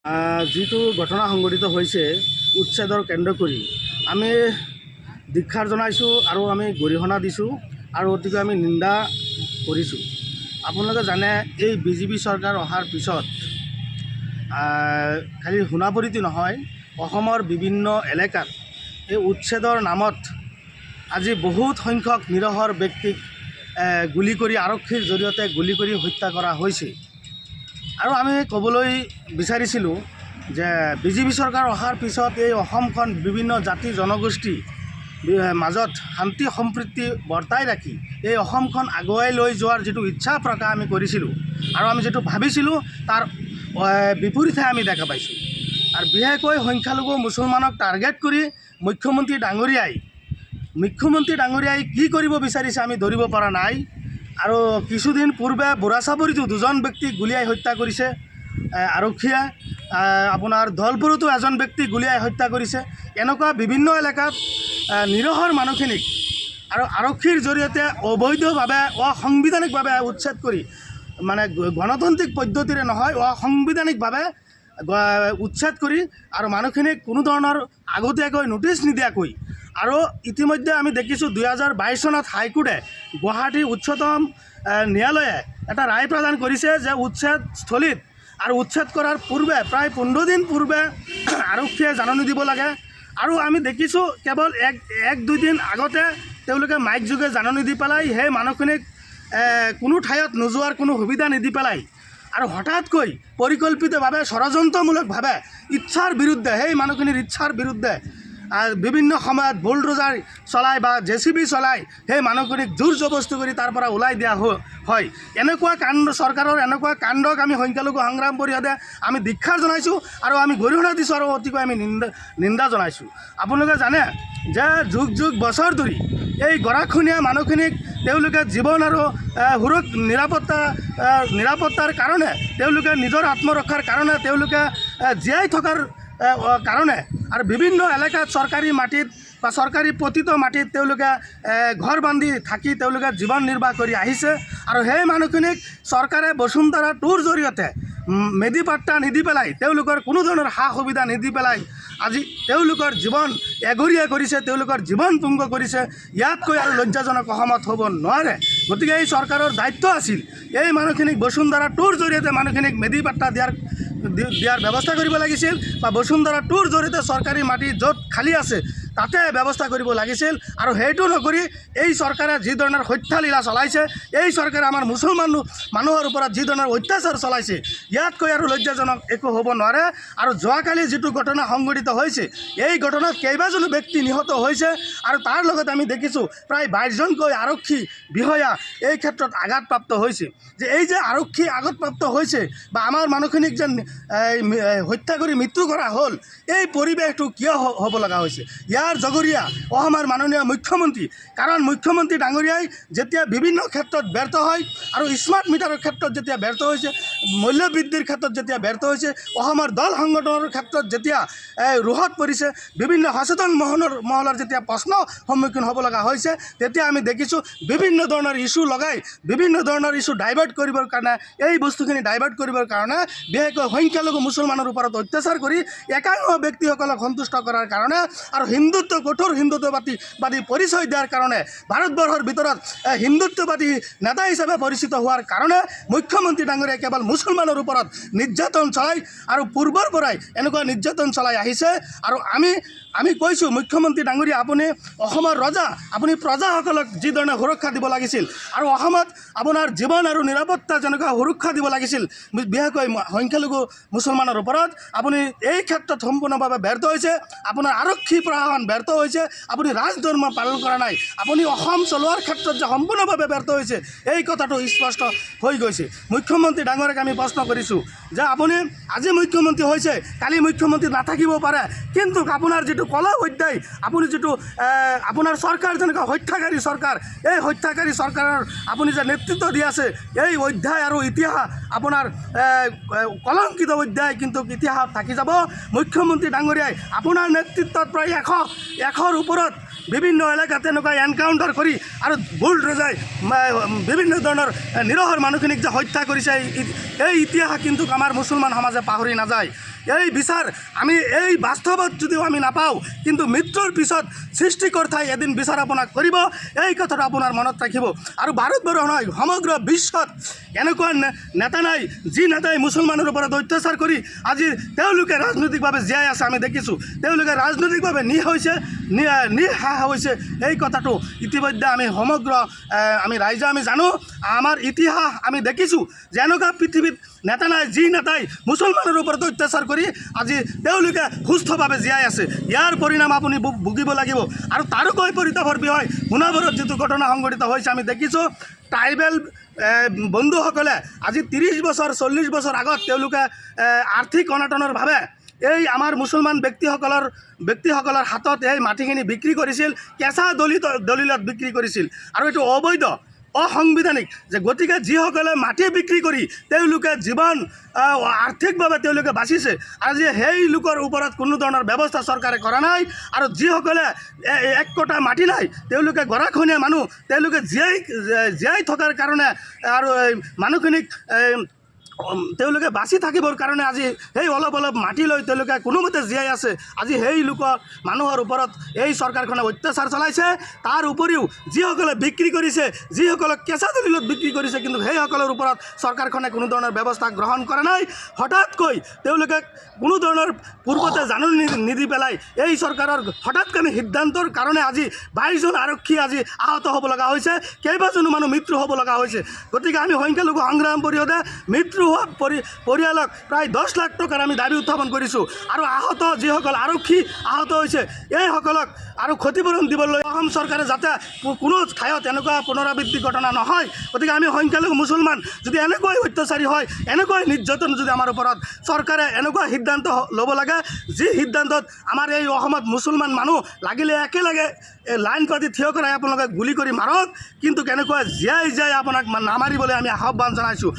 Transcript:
যিটো ঘটনা সংঘটিত হৈছে উচ্ছেদৰ কেন্দ্ৰ কৰি আমি ধিক্ষাৰ জনাইছোঁ আৰু আমি গৰিহণা দিছোঁ আৰু অতিকৈ আমি নিন্দা কৰিছোঁ। আপোনালোকে জানে এই বিজেপি চৰকাৰ অহাৰ পিছত খালি সোণাপুৰীতে নহয়, অসমৰ বিভিন্ন এলেকাত এই উচ্ছেদৰ নামত আজি বহুত সংখ্যক নিৰহৰ ব্যক্তিক গুলি কৰি আৰক্ষীৰ জৰিয়তে গুলি কৰি হত্যা কৰা হৈছে। আৰু আমি ক'বলৈ বিচাৰিছিলোঁ যে বিজেপি চৰকাৰ অহাৰ পিছত এই অসমখন বিভিন্ন জাতি জনগোষ্ঠী মাজত শান্তি সম্প্ৰীতি বৰ্তাই ৰাখি এই অসমখন আগুৱাই লৈ যোৱাৰ যিটো ইচ্ছা প্ৰকাশ আমি কৰিছিলোঁ আৰু আমি যিটো ভাবিছিলোঁ তাৰ বিপৰীতহে আমি দেখা পাইছোঁ। আৰু বিশেষকৈ সংখ্যালঘু মুছলমানক টাৰ্গেট কৰি মুখ্যমন্ত্ৰী ডাঙৰীয়াই কি কৰিব বিচাৰিছে আমি ধৰিব পৰা নাই। আৰু কিছুদিন পূৰ্বে বুঢ়াচাপৰিতো দুজন ব্যক্তিক গুলিয়াই হত্যা কৰিছে আৰক্ষীয়ে, আপোনাৰ দলপুৰতো এজন ব্যক্তিক গুলিয়াই হত্যা কৰিছে। এনেকুৱা বিভিন্ন এলেকাত নিৰহৰ মানুহখিনিক আৰু আৰক্ষীৰ জৰিয়তে অবৈধভাৱে অসাংবিধানিকভাৱে উচ্ছেদ কৰি, মানে গণতান্ত্ৰিক পদ্ধতিৰে নহয়, অসাংবিধানিকভাৱে উচ্ছেদ কৰি আৰু মানুহখিনিক কোনো ধৰণৰ আগতীয়াকৈ নটিচ নিদিয়াকৈ। আৰু ইতিমধ্যে আমি দেখিছোঁ 2022 চনত হাইকোৰ্টে গুৱাহাটী উচ্চতম ন্যায়ালয়ে এটা ৰায় প্ৰদান কৰিছে যে উচ্ছেদস্থলীত আৰু উচ্ছেদ কৰাৰ পূৰ্বে প্ৰায় 15 দিন পূৰ্বে আৰক্ষীয়ে জাননী দিব লাগে। আৰু আমি দেখিছোঁ কেৱল এক দুই দিন আগতে তেওঁলোকে মাইক যোগে জাননী দি পেলাই সেই মানুহখিনিক কোনো ঠাইত নোযোৱাৰ কোনো সুবিধা নিদি পেলাই আৰু হঠাৎকৈ পৰিকল্পিতভাৱে ষড়যন্ত্ৰমূলকভাৱে ইচ্ছাৰ বিৰুদ্ধে, সেই মানুহখিনিৰ ইচ্ছাৰ বিৰুদ্ধে বিভিন্ন সময়ত বুলডোজাৰ চলাই বা JCB চলাই সেই মানুহখিনিক জোৰ জবস্তি কৰি তাৰ পৰা ওলাই দিয়া হয়। এনেকুৱা কাণ্ড, চৰকাৰৰ এনেকুৱা কাণ্ডক আমি সংখ্যালঘু সংগ্ৰাম পৰিষদে আমি ধিক্ষাৰ জনাইছোঁ আৰু আমি গৰিহণা দিছোঁ আৰু অতিকৈ আমি নিন্দা জনাইছোঁ। আপোনালোকে জানে যে যুগ বছৰ ধৰি এই গৰাখহনীয়া মানুহখিনিক তেওঁলোকে জীৱন আৰু নিৰাপত্তাৰ কাৰণে, তেওঁলোকে নিজৰ আত্মৰক্ষাৰ কাৰণে, তেওঁলোকে জীয়াই থকাৰ কাৰণে আৰু বিভিন্ন এলেকাত চৰকাৰী মাটিত বা চৰকাৰী পতিত মাটিত তেওঁলোকে ঘৰ বান্ধি থাকি তেওঁলোকে জীৱন নিৰ্বাহ কৰি আহিছে। আৰু সেই মানুহখিনিক চৰকাৰে বসুন্ধৰা 2ৰ জৰিয়তে মেদি পাট্টা নিদি পেলাই, তেওঁলোকৰ কোনো ধৰণৰ সা সুবিধা নিদি পেলাই আজি তেওঁলোকৰ জীৱন এঘৰীয়া কৰিছে, তেওঁলোকৰ জীৱন পুংগ কৰিছে। ইয়াতকৈ আৰু লজ্জাজনক অসমত হ'ব নোৱাৰে। গতিকে এই চৰকাৰৰ দায়িত্ব আছিল এই মানুহখিনিক বসুন্ধৰা 2ৰ জৰিয়তে মানুহখিনিক মেদি পাট্টা দিয়াৰ ব্যৱস্থা কৰিব লাগিছিল, বা বসুন্ধৰা 2ৰ জৰিয়তে চৰকাৰী মাটি য'ত খালী আছে তাতে ব্যৱস্থা কৰিব লাগিছিল। আৰু সেইটো নকৰি এই চৰকাৰে যি ধৰণৰ হত্যালীলা চলাইছে, এই চৰকাৰে আমাৰ মুছলমান মানুহৰ ওপৰত যি ধৰণৰ অত্যাচাৰ চলাইছে, ইয়াতকৈ আৰু লজ্জাজনক একো হ'ব নোৱাৰে। আৰু যোৱাকালি যিটো ঘটনা সংঘটিত হৈছে, এই ঘটনাত কেইবাজনো ব্যক্তি নিহত হৈছে আৰু তাৰ লগতে আমি দেখিছোঁ প্ৰায় 22জনকৈ আৰক্ষী বিষয়া এই ক্ষেত্ৰত আঘাতপ্ৰাপ্ত হৈছে। যে এই যে আৰক্ষী আঘাতপ্ৰাপ্ত হৈছে বা আমাৰ মানুহখিনিক যে হত্যা কৰি মৃত্যু কৰা হ'ল, এই পৰিৱেশটো কিয় হ'ব লগা হৈছে? ইয়াৰ জগৰীয়া অসমৰ মাননীয় মুখ্যমন্ত্ৰী। কাৰণ মুখ্যমন্ত্ৰী ডাঙৰীয়াই যেতিয়া বিভিন্ন ক্ষেত্ৰত ব্যৰ্থ হয় আৰু স্মাৰ্ট মিটাৰৰ ক্ষেত্ৰত যেতিয়া ব্যৰ্থ হৈছে, মূল্যবৃদ্ধিৰ ক্ষেত্ৰত যেতিয়া ব্যৰ্থ হৈছে, অসমৰ দল সংগঠনৰ ক্ষেত্ৰত যেতিয়া ৰোহত পৰিছে, বিভিন্ন সচেতন মহলৰ যেতিয়া প্ৰশ্ন সন্মুখীন হ'ব লগা হৈছে, তেতিয়া আমি দেখিছোঁ বিভিন্ন ধৰণৰ ইস্যু লগাই, বিভিন্ন ধৰণৰ ইস্যু ডাইভাৰ্ট কৰিবৰ কাৰণে, এই বস্তুখিনি ডাইভাৰ্ট কৰিবৰ কাৰণে বিশেষকৈ সংখ্যালঘু মুছলমানৰ ওপৰত অত্যাচাৰ কৰি একাংশ ব্যক্তিসকলক সন্তুষ্ট কৰাৰ কাৰণে আৰু কঠোৰ হিন্দুত্ববাদী পৰিচয় দিয়াৰ কাৰণে, ভাৰতবৰ্ষৰ ভিতৰত হিন্দুত্ববাদী নেতা হিচাপে পৰিচিত হোৱাৰ কাৰণে মুখ্যমন্ত্ৰী ডাঙৰীয়াই কেৱল মুছলমানৰ ওপৰত নিৰ্যাতন চলায় আৰু পূৰ্বৰ পৰাই এনেকুৱা নিৰ্যাতন চলাই আহিছে। আৰু আমি কৈছোঁ মুখ্যমন্ত্ৰী ডাঙৰীয়া, আপুনি অসমৰ ৰজা, আপুনি প্ৰজাসকলক যি ধৰণে সুৰক্ষা দিব লাগিছিল আৰু অসমত আপোনাৰ জীৱন আৰু নিৰাপত্তা যেনেকুৱা সুৰক্ষা দিব লাগিছিল, বিশেষকৈ সংখ্যালঘু মুছলমানৰ ওপৰত আপুনি এই ক্ষেত্ৰত সম্পূৰ্ণভাৱে ব্যৰ্থ হৈছে। আপোনাৰ আৰক্ষী প্ৰশাসন ব্যৰ্থ হৈছে, আপুনি ৰাজধৰ্ম পালন কৰা নাই, আপুনি অসম চলোৱাৰ ক্ষেত্ৰত যে সম্পূৰ্ণভাৱে ব্যৰ্থ হৈছে, এই কথাটো স্পষ্ট হৈ গৈছে। মুখ্যমন্ত্ৰী ডাঙৰীয়াক আমি প্ৰশ্ন কৰিছোঁ যে আপুনি আজি মুখ্যমন্ত্ৰী হৈছে, কালি মুখ্যমন্ত্ৰী নাথাকিব পাৰে, কিন্তু আপোনাৰ যিটো কলা অধ্যায়, আপুনি যিটো আপোনাৰ চৰকাৰ যেনেকুৱা হত্যাকাৰী চৰকাৰ, এই হত্যাকাৰী চৰকাৰৰ আপুনি যে নেতৃত্ব দি আছে, এই অধ্যায় আৰু ইতিহাস আপোনাৰ কলংকিত অধ্যায় কিন্তু ইতিহাসত থাকি যাব। মুখ্যমন্ত্ৰী ডাঙৰীয়াই আপোনাৰ নেতৃত্বত প্ৰায় 100ৰ ওপৰত বিভিন্ন এলেকাত তেনেকুৱা এনকাউণ্টাৰ কৰি আৰু বুলডোজাৰ বিভিন্ন ধৰণৰ নিৰহৰ মানুহখিনিক যে হত্যা কৰিছে, এই ইতিহাস কিন্তু আমাৰ মুছলমান সমাজে পাহৰি নাযায়। এই বিচাৰ আমি এই বাস্তৱত যদিও আমি নাপাওঁ কিন্তু মৃত্যুৰ পিছত সৃষ্টিকৰ্তাই এদিন বিচাৰ আপোনাক কৰিব, এই কথাটো আপোনাৰ মনত ৰাখিব। আৰু ভাৰতবৰ্ষ নহয়, সমগ্ৰ বিশ্বত এনেকুৱা নেতা নাই যি নেতাই মুছলমানৰ ওপৰত অত্যাচাৰ কৰি আজি তেওঁলোকে ৰাজনৈতিকভাৱে জীয়াই আছে। আমি দেখিছোঁ তেওঁলোকে ৰাজনৈতিকভাৱে নিঃসাহ হৈছে। এই কথাটো ইতিমধ্যে আমি সমগ্ৰ আমি ৰাইজে আমি জানো, আমাৰ ইতিহাস আমি দেখিছোঁ যে এনেকুৱা পৃথিৱীত নেতা নাই যি নেতাই মুছলমানৰ ওপৰত অত্যাচাৰ কৰি আজি তেওঁলোকে সুস্থভাৱে জীয়াই আছে। ইয়াৰ পৰিণাম আপুনি ভুগিব লাগিব। আৰু তাৰোকৈ পৰিতাপৰ বিষয় সোণাপুৰত যিটো ঘটনা সংঘটিত হৈছে আমি দেখিছোঁ, ট্ৰাইবেল বন্ধুসকলে আজি 30 বছৰ 40 বছৰ আগত তেওঁলোকে আৰ্থিক অনাটনৰ ভাৱে এই আমাৰ মুছলমান ব্যক্তিসকলৰ হাতত এই মাটিখিনি বিক্ৰী কৰিছিল, কেঁচা দলিলত বিক্ৰী কৰিছিল। আৰু এইটো অবৈধ, অসাংবিধানিক। যে গতিকে যিসকলে মাটি বিক্ৰী কৰি তেওঁলোকে জীৱন আৰ্থিকভাৱে তেওঁলোকে বাচিছে, আজি সেই লোকৰ ওপৰত কোনো ধৰণৰ ব্যৱস্থা চৰকাৰে কৰা নাই। আৰু যিসকলে এক কটা মাটি নাই, তেওঁলোকে গৰাখহনীয়া মানুহ, তেওঁলোকে জীয়াই থকাৰ কাৰণে আৰু মানুহখিনিক তেওঁলোকে বাচি থাকিবৰ কাৰণে আজি সেই অলপ মাটি লৈ তেওঁলোকে কোনোমতে জীয়াই আছে। আজি সেই লোকৰ মানুহৰ ওপৰত এই চৰকাৰখনে অত্যাচাৰ চলাইছে। তাৰ উপৰিও যিসকলে বিক্ৰী কৰিছে, যিসকলক কেঁচা দলিলত বিক্ৰী কৰিছে, কিন্তু সেইসকলৰ ওপৰত চৰকাৰখনে কোনো ধৰণৰ ব্যৱস্থা গ্ৰহণ কৰা নাই। হঠাৎকৈ তেওঁলোকে কোনো ধৰণৰ পূৰ্বতে জাননী নিদি পেলাই এই চৰকাৰৰ হঠাৎকামী সিদ্ধান্তৰ কাৰণে আজি 22জন আৰক্ষী আজি আহত হ'ব লগা হৈছে, কেইবাজনো মানুহ মৃত্যু হ'ব লগা হৈছে। গতিকে আমি সংখ্যালঘু সংগ্ৰাম পৰিষদে মৃত্যু হোৱা পৰিয়ালক প্ৰায় 10 লাখ টকাৰ আমি দাবী উত্থাপন কৰিছোঁ। আৰু আহত যিসকল আৰক্ষী আহত হৈছে এইসকলক আৰু ক্ষতিপূৰণ দিবলৈ অসম চৰকাৰে যাতে কোনো ঠাইত এনেকুৱা পুনৰাবৃত্তি ঘটনা নহয়। গতিকে আমি সংখ্যালঘু মুছলমান যদি এনেকুৱাই অত্যাচাৰী হয়, এনেকুৱাই নিৰ্যাতন যদি আমাৰ ওপৰত চৰকাৰে এনেকুৱা সিদ্ধান্ত ল'ব লাগে, যি সিদ্ধান্তত আমাৰ এই অসমত মুছলমান মানুহ লাগিলে একেলগে লাইন পাতি থিয় কৰাই আপোনালোকে গুলি কৰি মাৰক, কিন্তু কেনেকুৱা জীয়াই আপোনাক নামাৰিবলৈ আমি আহ্বান জনাইছোঁ।